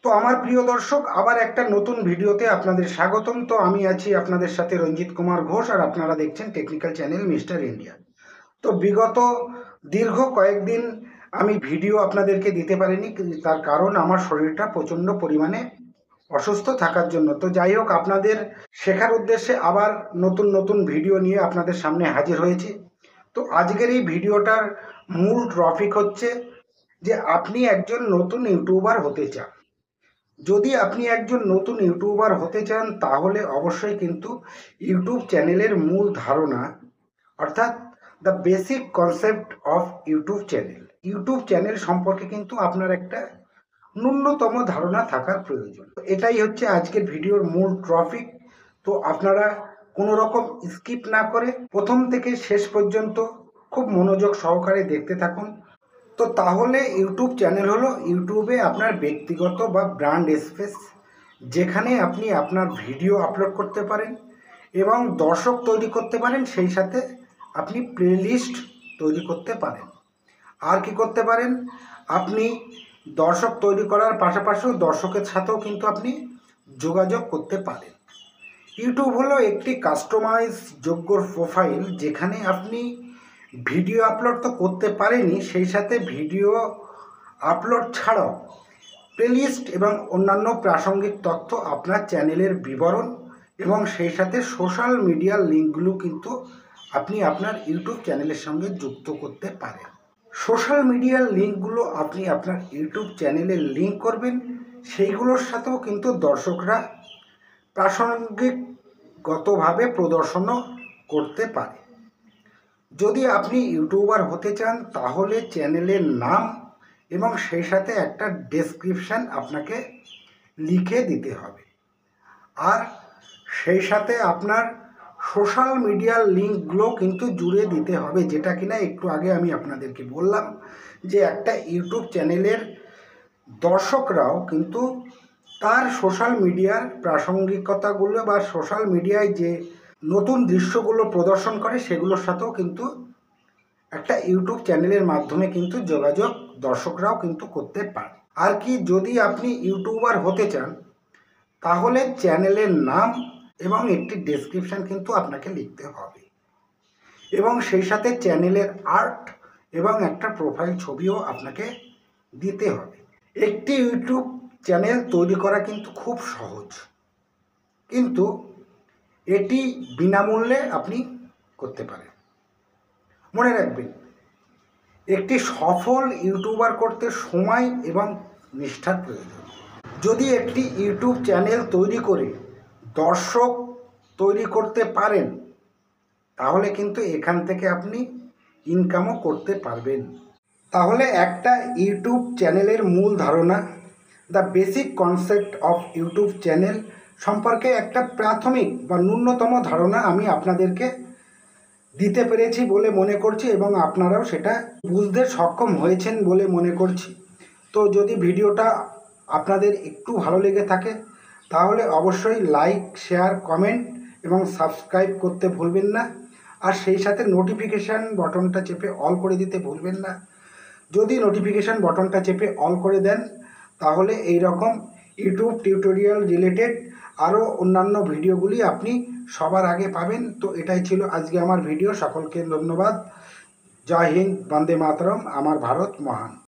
তো আমার প্রিয় দর্শক, আবার একটা নতুন ভিডিওতে আপনাদের স্বাগতম। তো আমি আছি আপনাদের সাথে রঞ্জিত কুমার ঘোষ, আর আপনারা দেখছেন টেকনিক্যাল চ্যানেল মিস্টার ইন্ডিয়া। তো বিগত দীর্ঘ কয়েকদিন আমি ভিডিও আপনাদেরকে দিতে পারিনি, তার কারণ আমার শরীরটা প্রচণ্ড পরিমাণে অসুস্থ থাকার জন্য। তো যাই হোক, আপনাদের শেখার উদ্দেশ্যে আবার নতুন নতুন ভিডিও নিয়ে আপনাদের সামনে হাজির হয়েছি। তো আজকের এই ভিডিওটার মূল টপিক হচ্ছে যে আপনি একজন নতুন ইউটিউবার হতে চান। যদি আপনি একজন নতুন ইউটিউবার হতে চান তাহলে অবশ্যই কিন্তু ইউটিউব চ্যানেলের মূল ধারণা, অর্থাৎ the basic concept of YouTube channel সম্পর্কে কিন্তু আপনার একটা ন্যূনতম ধারণা থাকার প্রয়োজন। এটাই হচ্ছে আজকের ভিডিওর মূল টপিক। তো আপনারা কোনো রকম স্কিপ না করে প্রথম থেকে শেষ পর্যন্ত খুব মনোযোগ সহকারে দেখতে থাকুন। তো তাহলে ইউটিউব চ্যানেল হলো ইউটিউবে আপনার ব্যক্তিগত বা ব্র্যান্ড স্পেস, যেখানে আপনি আপনার ভিডিও আপলোড করতে পারেন এবং দর্শক তৈরি করতে পারেন, সেই সাথে আপনি প্লেলিস্ট তৈরি করতে পারেন। আর কি করতে পারেন, আপনি দর্শক তৈরি করার পাশাপাশিও দর্শকের সাথেও কিন্তু আপনি যোগাযোগ করতে পারেন। ইউটিউব হলো একটি কাস্টমাইজ যোগ্য প্রোফাইল, যেখানে আপনি ভিডিও আপলোড তো করতে পারেনই, সেই সাথে ভিডিও আপলোড ছাড়াও প্লেলিস্ট এবং অন্যান্য প্রাসঙ্গিক তথ্য, আপনার চ্যানেলের বিবরণ এবং সেই সাথে সোশ্যাল মিডিয়ার লিঙ্কগুলো কিন্তু আপনি আপনার ইউটিউব চ্যানেলের সঙ্গে যুক্ত করতে পারেন। সোশ্যাল মিডিয়ার লিঙ্কগুলো আপনি আপনার ইউটিউব চ্যানেলে লিঙ্ক করবেন, সেইগুলোর সাথেও কিন্তু দর্শকরা প্রাসঙ্গিকগতভাবে প্রদর্শনও করতে পারে। যদি আপনি ইউটিউবার হতে চান তাহলে চ্যানেলের নাম এবং সেই সাথে একটা ডেসক্রিপশান আপনাকে লিখে দিতে হবে, আর সেই সাথে আপনার সোশ্যাল মিডিয়ার লিঙ্কগুলো কিন্তু জুড়ে দিতে হবে, যেটা কিনা একটু আগে আমি আপনাদেরকে বললাম যে একটা ইউটিউব চ্যানেলের দর্শকরাও কিন্তু তার সোশ্যাল মিডিয়ার প্রাসঙ্গিকতাগুলো বা সোশ্যাল মিডিয়ায় যে নতুন দৃশ্যগুলো প্রদর্শন করে সেগুলোর সাথেও কিন্তু একটা ইউটিউব চ্যানেলের মাধ্যমে কিন্তু যোগাযোগ দর্শকরাও কিন্তু করতে পারে। আর কি, যদি আপনি ইউটিউবার হতে চান তাহলে চ্যানেলের নাম এবং একটি ডেসক্রিপশান কিন্তু আপনাকে লিখতে হবে, এবং সেই সাথে চ্যানেলের আর্ট এবং একটা প্রোফাইল ছবিও আপনাকে দিতে হবে। একটি ইউটিউব চ্যানেল তৈরি করা কিন্তু খুব সহজ, কিন্তু এটি বিনামূল্যে আপনি করতে পারেন। মনে রাখবেন, একটি সফল ইউটিউবার করতে সময় এবং নিষ্ঠার প্রয়োজন। যদি একটি ইউটিউব চ্যানেল তৈরি করে দর্শক তৈরি করতে পারেন তাহলে কিন্তু এখান থেকে আপনি ইনকামও করতে পারবেন। তাহলে একটা ইউটিউব চ্যানেলের মূল ধারণা, the basic concept of YouTube channel সম্পর্কে একটা প্রাথমিক বা ন্যূনতম ধারণা আমি আপনাদেরকে দিতে পেরেছি বলে মনে করছি, এবং আপনারাও সেটা বুঝতে সক্ষম হয়েছেন বলে মনে করছি। তো যদি ভিডিওটা আপনাদের একটু ভালো লেগে থাকে তাহলে অবশ্যই লাইক, শেয়ার, কমেন্ট এবং সাবস্ক্রাইব করতে ভুলবেন না, আর সেই সাথে নোটিফিকেশান বটনটা চেপে অল করে দিতে ভুলবেন না। যদি নোটিফিকেশান বটনটা চেপে অল করে দেন তাহলে এই রকম ইউটিউব টিউটোরিয়াল রিলেটেড আরও অন্যান্য ভিডিওগুলি আপনি সবার আগে পাবেন। তো এটাই ছিল আজকে আমার ভিডিও। সকলকে ধন্যবাদ। জয় হিন্দ, বন্দে মাতরম, আমার ভারত মহান।